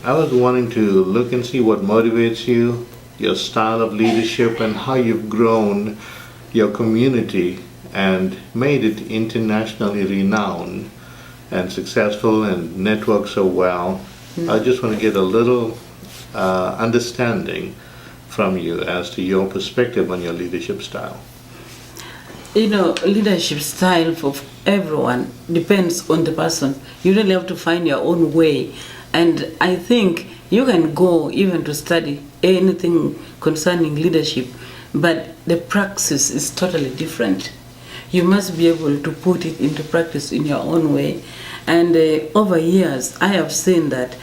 I was wanting to look and see what motivates you, your style of leadership, and how you've grown your community and made it internationally renowned and successful and networked so well. I just want to get a little understanding from you as to your perspective on your leadership style. Leadership style for everyone depends on the person. You really have to find your own way. And I think you can go even to study anything concerning leadership, but the praxis is totally different. You must be able to put it into practice in your own way. And over years, I have seen that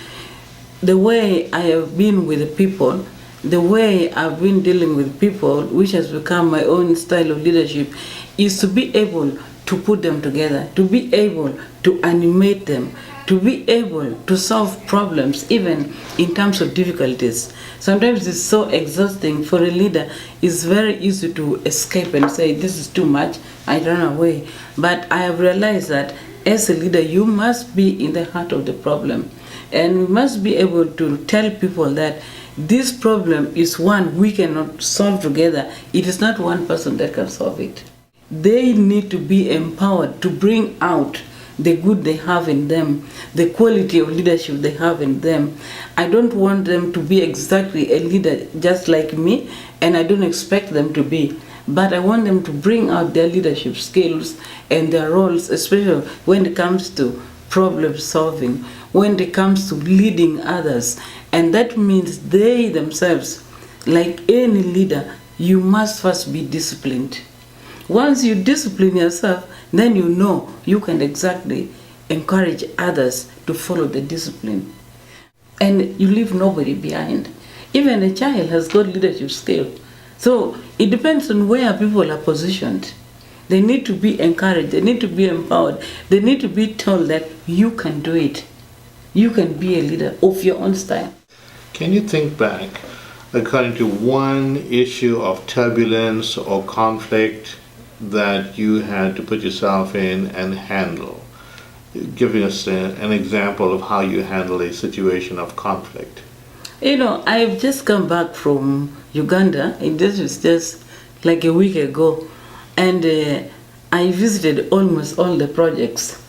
the way I have been with the people, the way I've been dealing with people, which has become my own style of leadership, is to be able to put them together, to be able to animate them, to be able to solve problems even in terms of difficulties. Sometimes it's so exhausting for a leader. It's very easy to escape and say, this is too much, I run away. But I have realized that as a leader, you must be in the heart of the problem. And we must be able to tell people that this problem is one we cannot solve together. It is not one person that can solve it. They need to be empowered to bring out the good they have in them, the quality of leadership they have in them. I don't want them to be exactly a leader just like me, and I don't expect them to be. But I want them to bring out their leadership skills and their roles, especially when it comes to problem solving, when it comes to leading others. And that means they themselves, like any leader, you must first be disciplined. Once you discipline yourself, then you know you can exactly encourage others to follow the discipline. And you leave nobody behind. Even a child has got leadership skill. So it depends on where people are positioned. They need to be encouraged, they need to be empowered, they need to be told that you can do it. You can be a leader of your own style. Can you think back, according to one issue of turbulence or conflict that you had to put yourself in and handle? Giving us an example of how you handle a situation of conflict. I've just come back from Uganda, and this was just like a week ago, and I visited almost all the projects,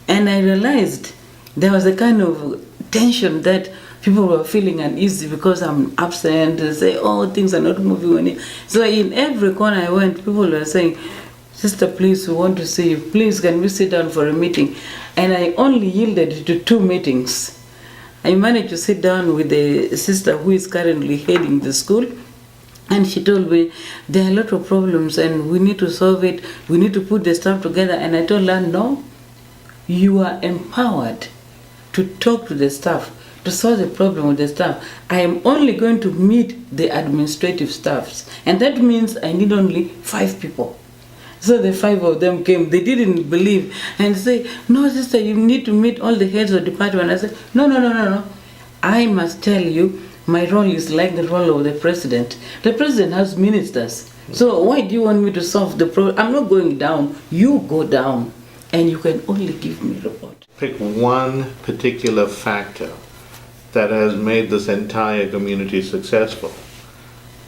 and I realized there was a kind of tension that people were feeling uneasy because I'm absent. They say, oh, things are not moving. So in every corner I went, people were saying, sister, please, we want to see you. Please, can we sit down for a meeting? And I only yielded to 2 meetings. I managed to sit down with the sister who is currently heading the school, and she told me there are a lot of problems and we need to solve it. We need to put the stuff together. And I told her, no, you are empowered to talk to the staff, to solve the problem with the staff. I am only going to meet the administrative staffs, and that means I need only 5 people. So the 5 of them came. They didn't believe and say, no, sister, you need to meet all the heads of department. I said, no. I must tell you, my role is like the role of the president. The president has ministers. So why do you want me to solve the problem? I'm not going down. You go down, and you can only give me a report. Pick one particular factor that has made this entire community successful.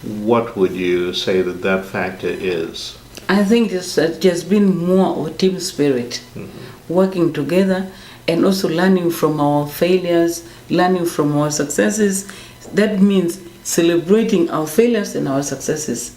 What would you say that factor is? I think it's just been more of team spirit, working together, and also learning from our failures, learning from our successes. That means celebrating our failures and our successes.